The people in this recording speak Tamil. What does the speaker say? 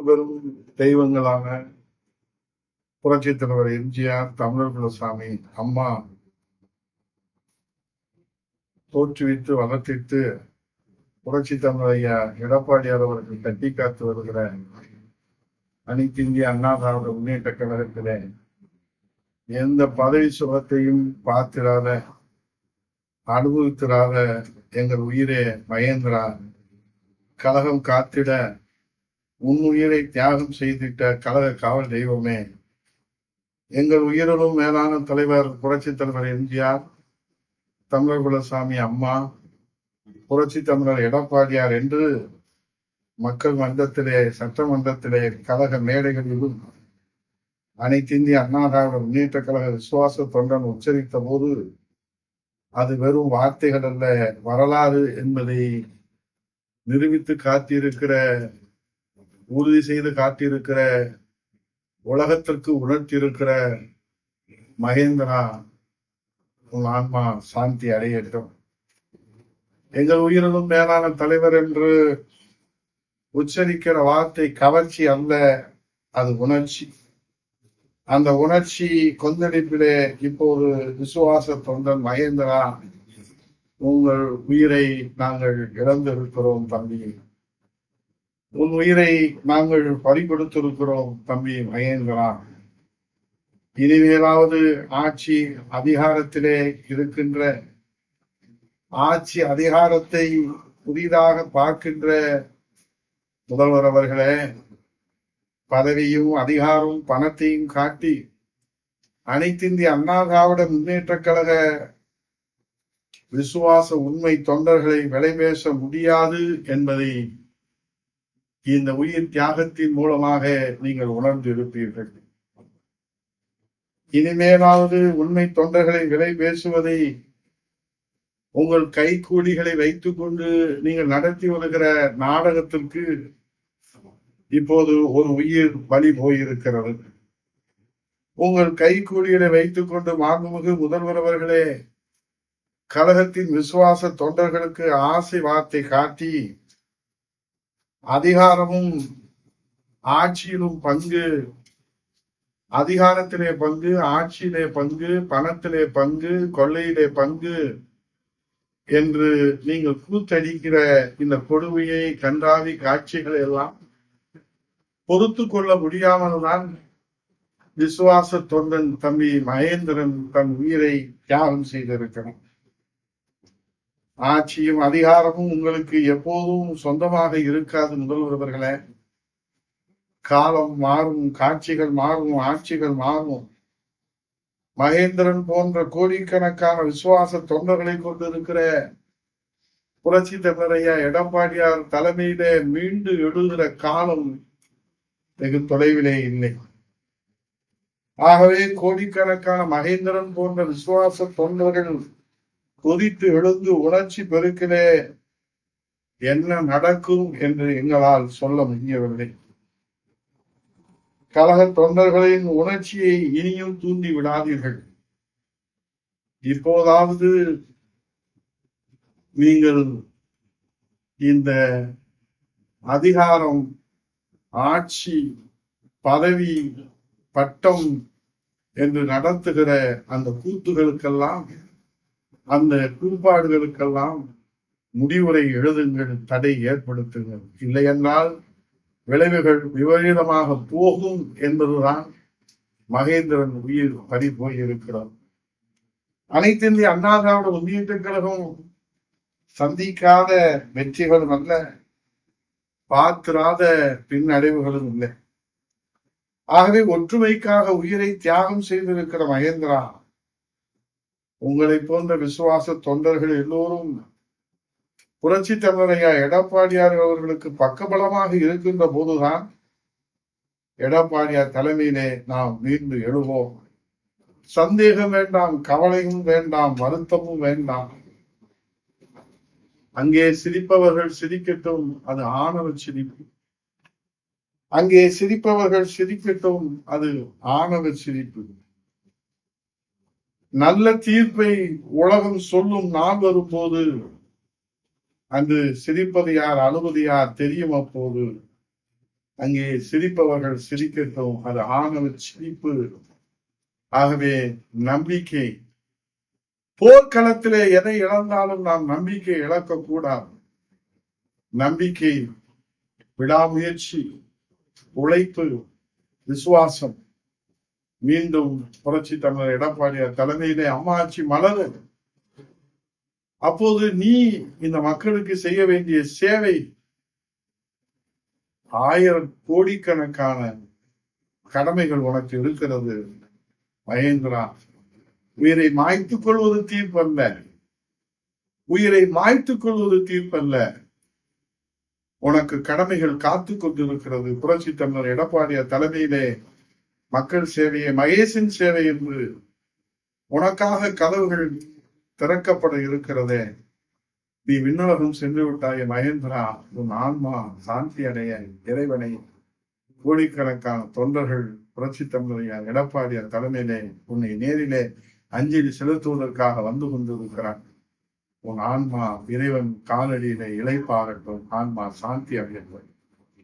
பெரும் தெய்வங்களான புரட்சித் தலைவர் எம்ஜிஆர், தமிழர் குலசாமி, அம்மா தோற்றுவித்து வளர்த்திட்டு புரட்சி தமிழர் ஐயா எடப்பாடியார் அவர்கள் கட்டி காத்து வருகிற அனைத்து இந்திய அண்ணா திராவிட முன்னேற்ற கழகத்திலே எந்த பதவி சுகத்தையும் பார்த்திராத அனுபவித்திராத எங்கள் உயிரே மகேந்திரா, கழகம் காத்திட உன் உயிரை தியாகம் செய்திட்ட கழக காவல் தெய்வமே, எங்கள் உயிரிலும் மேலான தலைவர் புரட்சி தலைவர் எம்ஜிஆர், தமிழர் குலசாமி அம்மா, புரட்சி தமிழர் எடப்பாடியார் என்று மக்கள் மன்றத்திலே, சட்டமன்றத்திலே, கழக மேடைகளிலும் அனைத்து இந்திய அண்ணா திராவிட முன்னேற்ற கழக விசுவாச தொண்டன் உச்சரித்த போது அது வெறும் வார்த்தைகள் அல்ல, வரலாறு என்பதை நிரூபித்து காட்டியிருக்கிற, உறுதி செய்து காட்டியிருக்கிற, உலகத்திற்கு உணர்த்தியிருக்கிற மகேந்திரா, உன் ஆன்மா சாந்தி அடையட்டும். எங்கள் உயிரிலும் மேலான தலைவர் என்று உச்சரிக்கிற வார்த்தை கவர்ச்சி அல்ல, அது உணர்ச்சி. அந்த உணர்ச்சி கொந்தளிப்பிலே இப்போது விசுவாச தொண்டன் மகேந்திரா, உங்கள் உயிரை நாங்கள் இழந்திருக்கிறோம் தம்பி, உன் உயிரை நாங்கள் பறிகொடுத்திருக்கிறோம் தம்பி மகேந்திரா. இனிமேலாவது ஆட்சி அதிகாரத்திலே இருக்கின்ற, ஆட்சி அதிகாரத்தை புதிதாக பார்க்கின்ற முதல்வர் அவர்களே, பதவியும் அதிகாரமும் பணத்தையும் காட்டி அனைத்து இந்திய அண்ணா திராவிட முன்னேற்ற கழக விசுவாச உண்மை தொண்டர்களை விலை பேச முடியாது என்பதை இந்த உயிர் தியாகத்தின் மூலமாக நீங்கள் உணர்ந்து இருப்பீர்கள். இனிமேலாவது உண்மை தொண்டர்களை விலை பேசுவதை உங்கள் கைக்கூலிகளை வைத்துக் கொண்டு நீங்கள் நடத்தி வருகிற நாடகத்திற்கு இப்போது ஒரு உயிர் பலி போயிருக்கிறது. உங்கள் கைக்கூலிகளை வைத்துக் கொண்டு மாண்புமிகு முதல்வர் அவர்களே கழகத்தின் விசுவாச தொண்டர்களுக்கு ஆசை வார்த்தை காட்டி அதிகாரமும் ஆட்சியிலும் பங்கு, அதிகாரத்திலே பங்கு, ஆட்சியிலே பங்கு, பணத்திலே பங்கு, கொள்ளையிலே பங்கு என்று நீங்கள் கூத்தடிக்கிற இந்த கொடுமையை, கன்றாவி காட்சிகள் எல்லாம் பொறுத்து கொள்ள முடியாமல் தான் விசுவாச தொண்டன் தம்பி மகேந்திரன் தன் உயிரை தியாகம் செய்திருக்கிறார். ஆட்சியும் அதிகாரமும் உங்களுக்கு எப்போதும் சொந்தமாக இருக்காது முதல்வர் அவர்களே. காலம் மாறும், காட்சிகள் மாறும், ஆட்சிகள் மாறும். மகேந்திரன் போன்ற கோடிக்கணக்கான விசுவாச தொண்டர்களை கொண்டிருக்கிற புரட்சி தமிழரையா எடப்பாடியார் தலைமையிலே மீண்டு எழுகிற காலம் வெகு தொலைவிலே இல்லை. ஆகவே கோடிக்கணக்கான மகேந்திரன் போன்ற விசுவாச தொண்டர்கள் கொதித்து எழுந்து உணர்ச்சி பெருக்கிலே என்ன நடக்கும் என்று எங்களால் சொல்ல முடியவில்லை. கழக தொண்டர்களின் உணர்ச்சியை இனியும் தூண்டி விடாதீர்கள். இப்போதாவது நீங்கள் இந்த அதிகாரம், ஆட்சி, பதவி, பட்டம் என்று நடத்துகிற அந்த கூத்துகளுக்கெல்லாம், அந்த கூப்பாடுகளுக்கெல்லாம் முடிவுரை எழுதுங்கள், தடை ஏற்படுத்துங்கள். இல்லை என்றால் விளைவுகள் விபரீதமாக போகும் என்பதுதான் மகேந்திரன் உயிர் பறி போயிருக்கிறார். அனைத்து இந்திய அண்ணா திராவிட முன்னேற்ற கழகம் சந்திக்காத வெற்றிகளும் அல்ல, பார்த்திராத பின்னடைவுகளும் இல்லை. ஆகவே ஒற்றுமைக்காக உயிரை தியாகம் செய்திருக்கிற மகேந்திரா, உங்களை போன்ற விசுவாச தொண்டர்கள் எல்லோரும் புரட்சி தமிழரையா எடப்பாடியார் அவர்களுக்கு பக்கபலமாக இருக்கின்ற போதுதான் எடப்பாடியார் தலைமையிலே நாம் மீண்டு எழுவோம். சந்தேகம் வேண்டாம், கவலையும் வேண்டாம், வருத்தமும் வேண்டாம். அங்கே சிரிப்பவர்கள் சிரிக்கட்டும், அது ஆணவ சிரிப்பு. அங்கே சிரிப்பவர்கள் சிரிக்கட்டும், அது ஆணவ சிரிப்பு. நல்ல தீர்ப்பை உலகம் சொல்லும் நாள் வரும்போது அன்று சிரிப்பது யார், அழுவது யார் தெரியும். அப்போது அங்கே சிரிப்பவர்கள் சிரிக்கட்டும், அது ஆணவ சிரிப்பு. ஆகவே நம்பிக்கை, போர்க்களத்திலே எதை இழந்தாலும் நாம் நம்பிக்கை இழக்கக்கூடாது. நம்பிக்கை, விடாமுயற்சி, உழைப்பு, விசுவாசம். மீண்டும் புரட்சி தமிழர் எடப்பாடியார் தலைமையிலே அம்மா ஆட்சி மலரு. அப்போது நீ இந்த மக்களுக்கு செய்ய வேண்டிய சேவை 1000 கோடிக்கணக்கான கடமைகள் உனக்கு இருக்கிறது மகேந்திரா. உயிரை மாய்த்துக் கொள்வது தீர்ப்பல்ல, உயிரை மாய்த்துக் கொள்வது தீர்ப்பல்ல. உனக்கு கடமைகள் காத்து கொண்டிருக்கிறது. புரட்சி தமிழர் எடப்பாடியார் தலைமையிலே மக்கள் சேவையை மகேசின் சேவை என்று உனக்காக கதவுகள் திறக்கப்பட இருக்கிறதே. நீ விண்ணுலகம் சென்று விட்டாய மகேந்திரா. உன் ஆன்மா சாந்தி அடைய இறைவனை கோடிக்கணக்கான தொண்டர்கள் புரட்சி தமிழர் எடப்பாடியார் தலைமையிலே உன்னை நேரிலே அஞ்சலி செலுத்துவதற்காக வந்து கொண்டிருக்கிறார். உன் ஆன்மா இறைவன் காலடியிலே இளைப்பாறட்டும், ஆன்மா சாந்தி அடையட்டும்.